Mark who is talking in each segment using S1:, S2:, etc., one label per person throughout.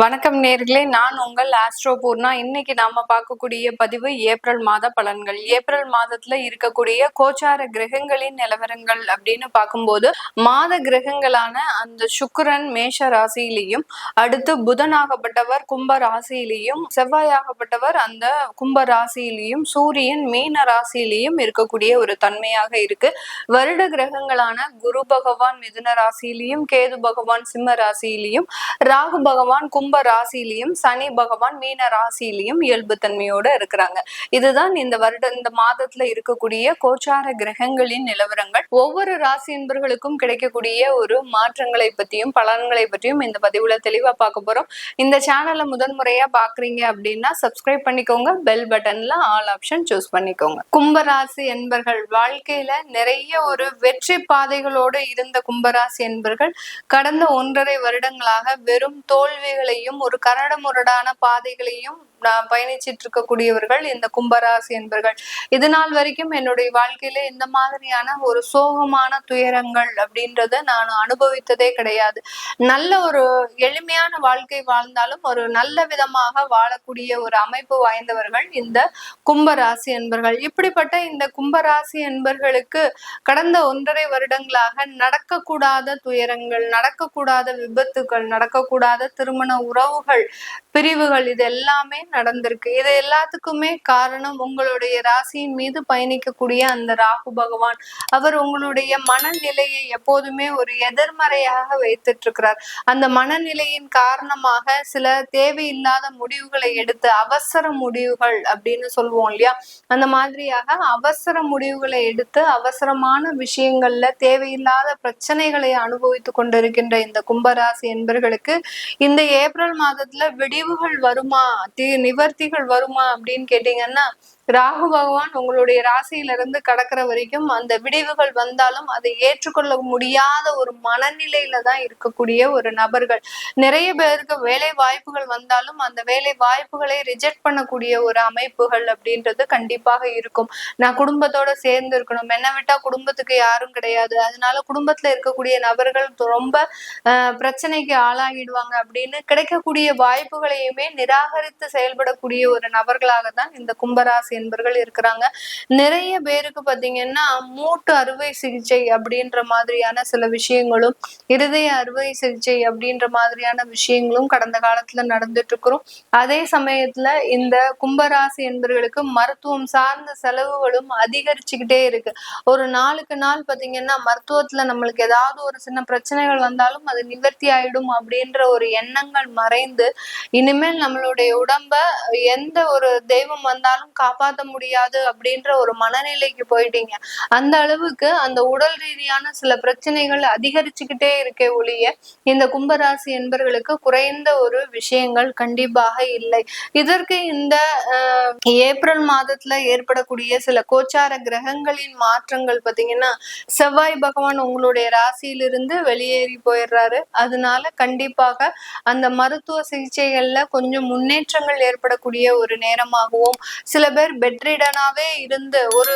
S1: வணக்கம் நேர்களே, நான் உங்கள் ஆஸ்ட்ரோ பூர்ணா. இன்னைக்கு நாம பார்க்கக்கூடிய பதிவு ஏப்ரல் மாத பலன்கள். ஏப்ரல் மாதத்துல இருக்கக்கூடிய கோச்சார கிரகங்களின் நிலவரங்கள் அப்படின்னு பார்க்கும்போது, மாத கிரகங்களான அந்த சுக்கிரன் மேஷ ராசியிலையும், அடுத்து புதனாகப்பட்டவர் கும்ப ராசியிலையும், செவ்வாயாகப்பட்டவர் அந்த கும்ப ராசியிலையும், சூரியன் மீன ராசியிலையும் இருக்கக்கூடிய ஒரு தன்மையாக இருக்கு. வருட கிரகங்களான குரு பகவான் மிதுன ராசியிலையும், கேது பகவான் சிம்ம ராசியிலையும், ராகு பகவான் கும்ப ராசியிலையும், சனி பகவான் மீன ராசியிலையும் இயல்பு தன்மையோட இருக்கிறாங்க. இதுதான் இந்த மாதத்துல இருக்கக்கூடிய கோச்சார கிரகங்களின் நிலவரங்கள். ஒவ்வொரு ராசி என்பர்களுக்கும் கிடைக்கக்கூடிய ஒரு மாற்றங்களை பற்றியும் பலன்களை பற்றியும் இந்த பதிவுல தெளிவா பார்க்க போறோம். இந்த சேனலை முதன்முறையா பாக்குறீங்க அப்படின்னா சப்ஸ்கிரைப் பண்ணிக்கோங்க. பெல் பட்டன்ல ஆல் ஆப்ஷன் சூஸ் பண்ணிக்கோங்க. கும்பராசி என்பர்கள் வாழ்க்கையில நிறைய ஒரு வெற்றி பாதைகளோடு இருந்த கும்பராசி என்பர்கள் கடந்த 1.5 வருடங்களாக வெறும் தோல்விகளையும் ஒரு கரடுமுரடான பாதைகளையும் பயணிச்சிட்டு இருக்கக்கூடியவர்கள் இந்த கும்பராசி என்பர்கள். இது நாள் வரைக்கும் என்னுடைய வாழ்க்கையில இந்த மாதிரியான ஒரு சோகமான துயரங்கள் அப்படின்றத நான் அனுபவித்ததே கிடையாது. நல்ல ஒரு எளிமையான வாழ்க்கை வாழ்ந்தாலும் ஒரு நல்ல விதமாக வாழக்கூடிய ஒரு அமைப்பு வாய்ந்தவர்கள் இந்த கும்பராசி என்பர்கள். இப்படிப்பட்ட இந்த கும்பராசி என்பர்களுக்கு கடந்த 1.5 வருடங்களாக நடக்கக்கூடாத துயரங்கள், நடக்கக்கூடாத விபத்துகள், நடக்கக்கூடாத திருமண உறவுகள், பிரிவுகள், இது எல்லாமே நடந்திருக்கு. இது எல்லாத்துக்குமே காரணம் உங்களுடைய ராசியின் மீது பயணிக்கக்கூடிய அந்த ராகு பகவான். அவர் உங்களுடைய மனநிலையை எப்போதுமே ஒரு எதிர்மறையாக வைத்துட்டு இருக்கிறார். அந்த மனநிலையின் காரணமாக சில தேவையில்லாத முடிவுகளை எடுத்து, அவசர முடிவுகள் அப்படின்னு சொல்லுவோம் இல்லையா, அந்த மாதிரியாக அவசர முடிவுகளை எடுத்து அவசரமான விஷயங்கள்ல தேவையில்லாத பிரச்சனைகளை அனுபவித்து கொண்டிருக்கின்ற இந்த கும்பராசி என்பர்களுக்கு இந்த ஏப்ரல் மாதத்துல விடிவுகள் வருமா, நிவர்த்திகள் வருமா அப்படின்னு கேட்டீங்கன்னா, ராகு பகவான் உங்களுடைய ராசியிலிருந்து கடக்கிற வரைக்கும் அந்த விடிவுகள் வந்தாலும் அதை ஏற்றுக்கொள்ள முடியாத ஒரு மனநிலையில தான் இருக்கக்கூடிய ஒரு நபர்கள். நிறைய பேருக்கு வேலை வாய்ப்புகள் வந்தாலும் அந்த வேலை வாய்ப்புகளை ரிஜெக்ட் பண்ணக்கூடிய ஒரு அமைப்புகள் அப்படின்றது கண்டிப்பாக இருக்கும். நான் குடும்பத்தோட சேர்ந்து இருக்கணும், என்னை விட்டா குடும்பத்துக்கு யாரும் கிடையாது, அதனால குடும்பத்துல இருக்கக்கூடிய நபர்கள் ரொம்ப பிரச்சனைக்கு ஆளாகிடுவாங்க அப்படின்னு கிடைக்கக்கூடிய வாய்ப்புகளையுமே நிராகரித்து செயல்படக்கூடிய ஒரு நபர்களாக தான் இந்த கும்பராசி என்பர்கள் இருக்கிறாங்க. நிறைய பேருக்கு பாத்தீங்கன்னா மூட்டு அறுவை சிகிச்சை அப்படின்ற மாதிரியான சில விஷயங்களும், இருதய அறுவை சிகிச்சை அப்படின்ற மாதிரியான விஷயங்களும் கடந்த காலத்துல நடந்துட்டு இருக்கிறோம். அதே சமயத்துல இந்த கும்பராசி என்பவர்களுக்கு மருத்துவம் சார்ந்த செலவுகளும் அதிகரிச்சுக்கிட்டே இருக்கு. ஒரு நாளுக்கு நாள் பாத்தீங்கன்னா மருத்துவத்துல நம்மளுக்கு ஏதாவது ஒரு சின்ன பிரச்சனைகள் வந்தாலும் அது நிவர்த்தி ஆயிடும் அப்படின்ற ஒரு எண்ணங்கள் மறைந்து, இனிமேல் நம்மளுடைய உடம்ப எந்த ஒரு தெய்வம் வந்தாலும் காப்பாற்ற முடியாது அப்படின்ற ஒரு மனநிலைக்கு போயிட்டீங்க. அந்த அளவுக்கு அந்த உடல் ரீதியான சில பிரச்சனைகள் அதிகரிச்சுக்கிட்டே இருக்கே ஒழிய இந்த கும்பராசி என்பர்களுக்கு குறைந்த ஒரு விஷயங்கள் கண்டிப்பாக இல்லை. இதற்கு இந்த ஏப்ரல் மாதத்துல ஏற்படக்கூடிய சில கோச்சார கிரகங்களின் மாற்றங்கள் பாத்தீங்கன்னா, செவ்வாய் பகவான் உங்களுடைய ராசியிலிருந்து வெளியேறி போயிடுறாரு. அதனால கண்டிப்பாக அந்த மருத்துவ சிகிச்சைகள்ல கொஞ்சம் முன்னேற்றங்கள் ஏற்படக்கூடிய ஒரு நேரமாகவும், சில பேர் பெட்ரிடனாவே இருந்து ஒரு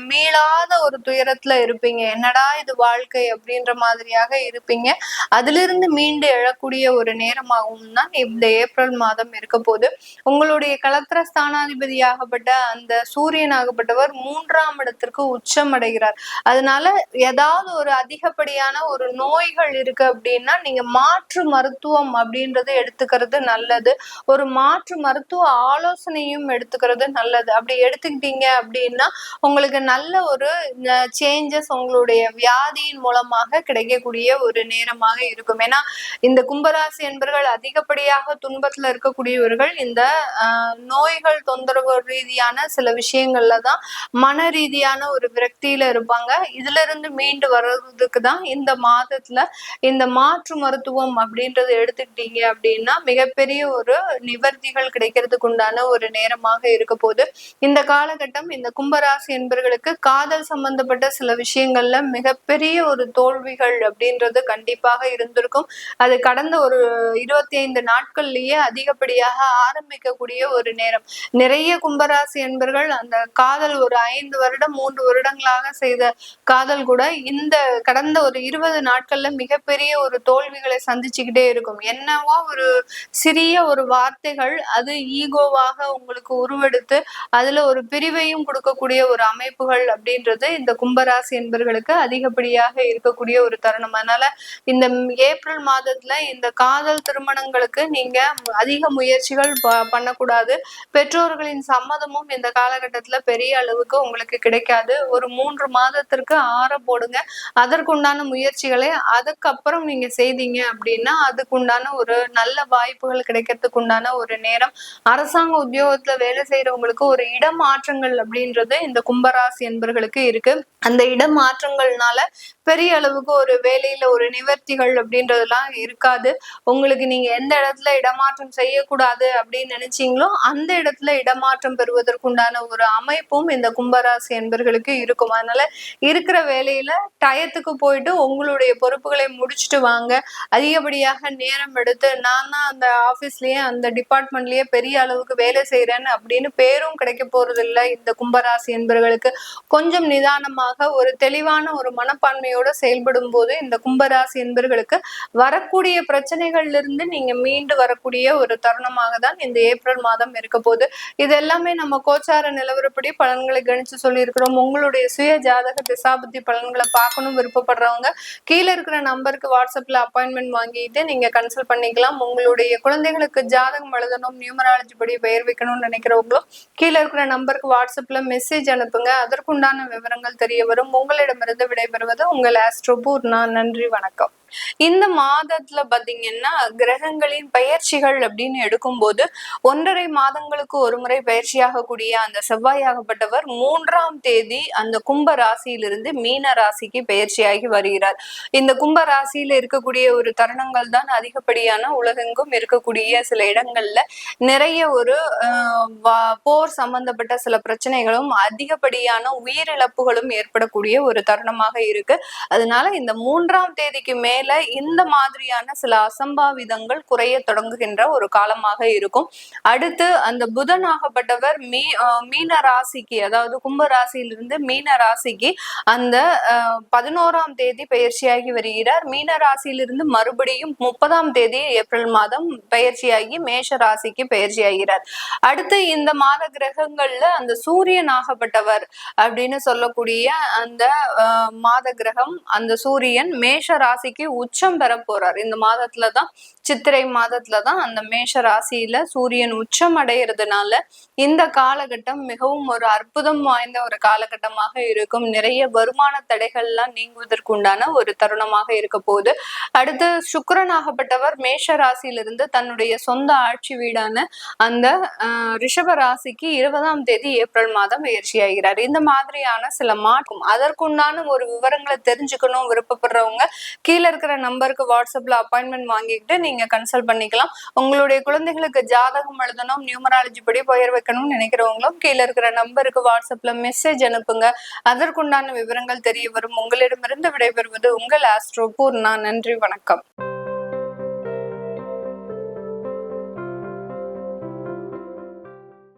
S1: மீளாத ஒரு துயரத்துல இருப்பீங்க. என்னடா இது வாழ்க்கை அப்படின்ற மாதிரியாக இருப்பீங்க. அதிலிருந்து மீண்டு எழக்கூடிய ஒரு நேரமாகவும் தான் இந்த ஏப்ரல் மாதம் இருக்க போது. உங்களுடைய களத்திர ஸ்தானாதிபதியாகப்பட்ட அந்த சூரியன் ஆகப்பட்டவர் 3ஆம் இடத்திற்கு உச்சம் அடைகிறார். அதனால ஏதாவது ஒரு அதிகப்படியான ஒரு நோய்கள் இருக்கு அப்படின்னா நீங்க மாற்று மருத்துவம் அப்படின்றது எடுத்துக்கிறது நல்லது. ஒரு மாற்று மருத்துவ ஆலோசனையும் எடுத்துக்கிறது நல்லது. அப்படி எடுத்துக்கிட்டீங்க அப்படின்னா உங்களுக்கு நல்ல ஒரு சேஞ்சஸ் உங்களுடைய வியாதியின் மூலமாக கிடைக்கக்கூடிய ஒரு நேரமாக இருக்கும். ஏன்னா இந்த கும்பராசி என்பர்கள் அதிகப்படியாக துன்பத்துல இருக்கக்கூடியவர்கள் இந்த நோய்கள் தொந்தரவு ரீதியான சில விஷயங்கள்ல தான் மன ரீதியான ஒரு விரக்தியில இருப்பாங்க. இதுல இருந்து மீண்டு வர்றதுக்கு தான் இந்த மாதத்துல இந்த மாற்று மருத்துவம் அப்படின்றத எடுத்துக்கிட்டீங்க அப்படின்னா மிகப்பெரிய ஒரு நிவர்த்திகள் கிடைக்கிறதுக்கு உண்டான ஒரு நேரமாக இருக்க போது. இந்த காலகட்டம் இந்த கும்பராசி என்பர்களுக்கு காதல் சம்பந்தப்பட்ட சில விஷயங்கள்ல மிகப்பெரிய ஒரு தோல்விகள் அப்படின்றது கண்டிப்பாக இருந்திருக்கும். அது கடந்த ஒரு 25 நாட்கள்லயே அதிகப்படியாக ஆரம்பிக்கக்கூடிய ஒரு நேரம். நிறைய கும்பராசி என்பர்கள் அந்த காதல் ஒரு 5 வருடம் 3 வருடங்களாக செய்த காதல் கூட இந்த கடந்த ஒரு 20 நாட்கள்ல மிகப்பெரிய ஒரு தோல்விகளை சந்திச்சுக்கிட்டே இருக்கும். என்னவோ ஒரு சிறிய ஒரு வார்த்தைகள் அது ஈகோவாக உங்களுக்கு உருவெடுத்து அதுல ஒரு பிரிவையும் கொடுக்கக்கூடிய ஒரு அமைப்புகள் அப்படின்றது இந்த கும்பராசி என்பர்களுக்கு அதிகப்படியாக இருக்கக்கூடிய ஒரு தருணம். அதனால இந்த ஏப்ரல் மாதத்துல இந்த காதல் திருமணங்களுக்கு நீங்க அதிக முயற்சிகள் பண்ணக்கூடாது. பெற்றோர்களின் சம்மதமும் இந்த காலகட்டத்துல பெரிய அளவுக்கு உங்களுக்கு கிடைக்காது. ஒரு 3 மாதத்திற்கு ஆற போடுங்க. அதற்குண்டான முயற்சிகளை அதுக்கப்புறம் நீங்க செய்தீங்க அப்படின்னா அதுக்குண்டான ஒரு நல்ல வாய்ப்புகள் கிடைக்கிறதுக்கு உண்டான ஒரு நேரம். அரசாங்க உத்தியோகத்துல வேலை செய்யறவங்களுக்கு ஒரு இடமாற்றங்கள் அப்படின்றது இந்த கும்பராசி என்பர்களுக்கு இருக்கு. அந்த இடமாற்றங்கள்னால பெரிய அளவுக்கு ஒரு வேலையில ஒரு நிவர்த்திகள் அப்படின்றதெல்லாம் இருக்காது. உங்களுக்கு நீங்க எந்த இடத்துல இடமாற்றம் செய்யக்கூடாது அப்படின்னு நினைச்சீங்களோ அந்த இடத்துல இடமாற்றம் பெறுவதற்குண்டான ஒரு அமைப்பும் இந்த கும்பராசி என்பர்களுக்கு இருக்கும். அதனால இருக்கிற வேலையில டயத்துக்கு போயிட்டு உங்களுடைய பொறுப்புகளை முடிச்சுட்டு வாங்க. அதிகப்படியாக நேரம் எடுத்து நான் தான் அந்த ஆபீஸ்லயே அந்த டிபார்ட்மெண்ட்லயே பெரிய அளவுக்கு வேலை செய்யறேன்னு அப்படின்னு பேரும் கிடைக்க போறது இல்லை. இந்த கும்பராசி என்பர்களுக்கு கொஞ்சம் நிதானமாக ஒரு தெளிவான ஒரு மனப்பான்மையோட செயல்படும் போது இந்த கும்பராசி என்பர்களுக்கு வரக்கூடிய பிரச்சனைகள்ல இருந்து நீங்க மீண்டு வரக்கூடிய ஒரு தருணமாக தான் இந்த ஏப்ரல் மாதம் இருக்க போகுது. இது எல்லாமே நம்ம கோச்சார நிலவரப்படி பலன்களை கணிச்சு சொல்லி இருக்கிறோம். உங்களுடைய சுய ஜாதக திசாபுத்தி பலன்களை பார்க்கணும் விருப்பப்படுறவங்க கீழே இருக்கிற நம்பருக்கு வாட்ஸ்அப்ல அப்பாயின்மெண்ட் வாங்கிட்டு நீங்க கன்சல்ட் பண்ணிக்கலாம். உங்களுடைய குழந்தைகளுக்கு ஜாதகம் எழுதணும், நியூமராலஜி படி பெயர் வைக்கணும்னு நினைக்கிறவங்களும் கீழே இருக்கிற நம்பருக்கு வாட்ஸ்அப்ல மெசேஜ் அனுப்புங்க. அதற்குண்டான விவரங்கள் தெரிய வரும். உங்களிடமிருந்து விடைபெறுவது உங்கள் ஆஸ்ட்ரோ பூர்ணா. நன்றி, வணக்கம். இந்த மாதத்துல பாத்தீங்கன்னா கிரகங்களின் பயிற்சிகள் அப்படின்னு எடுக்கும்போது 1.5 மாதங்களுக்கு ஒரு முறை பயிற்சியாகக்கூடிய அந்த செவ்வாயாகப்பட்டவர் 3ஆம் தேதி அந்த கும்ப ராசியிலிருந்து மீன ராசிக்கு பயிற்சியாகி வருகிறார். இந்த கும்ப ராசியில இருக்கக்கூடிய ஒரு தருணங்கள் தான் அதிகப்படியான உலகெங்கும் இருக்கக்கூடிய சில இடங்கள்ல நிறைய ஒரு போர் சம்பந்தப்பட்ட சில பிரச்சனைகளும் அதிகப்படியான உயிரிழப்புகளும் ஏற்படக்கூடிய ஒரு தருணமாக இருக்கு. அதனால இந்த 3ஆம் தேதிக்கு மேல இந்த மாதிரியான சில அசம்பாவிதங்கள் குறைய தொடங்குகின்ற ஒரு காலமாக இருக்கும். அடுத்து அந்த புதனாகப்பட்டவர் மீன ராசிக்கு, அதாவது கும்ப ராசியிலிருந்து மீன ராசிக்கு அந்த 11ஆம் தேதி பயிற்சியாகி வருகிறார். மீன ராசியிலிருந்து மறுபடியும் 30ஆம் தேதி ஏப்ரல் மாதம் பயிற்சியாகி மேஷ ராசிக்கு பயிற்சியாகிறார். அடுத்து இந்த மாத கிரகங்கள்ல அந்த சூரியன் ஆகப்பட்டவர் அப்படின்னு சொல்லக்கூடிய அந்த மாத கிரகம், அந்த சூரியன் மேஷ ராசிக்கு உச்சம் பெற போறார். இந்த மாதத்துலதான், சித்திரை மாதத்துலதான் அந்த மேஷ ராசியில சூரியன் உச்சம் அடைகிறதுனால இந்த காலகட்டம் மிகவும் ஒரு அற்புதம் வாய்ந்த ஒரு காலகட்டமாக இருக்கும். நிறைய வருமான தடைகள்லாம் நீங்குவதற்குண்டான ஒரு தருணமாக இருக்க போகுது. அடுத்து சுக்கிரனாகப்பட்டவர் மேஷ ராசியிலிருந்து தன்னுடைய சொந்த ஆட்சி வீடான அந்த ரிஷப ராசிக்கு 20ஆம் தேதி ஏப்ரல் மாதம் பயிற்சியாகிறார். இந்த மாதிரியான சில மாற்றம், அதற்குண்டான ஒரு விவரங்களை தெரிஞ்சுக்கணும் விருப்பப்படுறவங்க கீழே இருக்கிற நம்பருக்கு வாட்ஸ்அப்ல அப்பாயின்மெண்ட் வாங்கிக்கிட்டு நீங்க கன்சல்ட் பண்ணிக்கலாம். உங்களுடைய குழந்தைகளுக்கு ஜாதகம் எழுதணும், நியூமராலஜி படி பெயர் வைக்கணும்னு நினைக்கிறவங்களும் கீழே இருக்கிற நம்பருக்கு வாட்ஸ்அப்ல மெசேஜ் அனுப்புங்க. அதற்குண்டான விவரங்கள் தெரிய வரும். உங்களிடமிருந்து விடைபெறுவது உங்கள் ஆஸ்ட்ரோ பூர்ணா. நன்றி, வணக்கம்.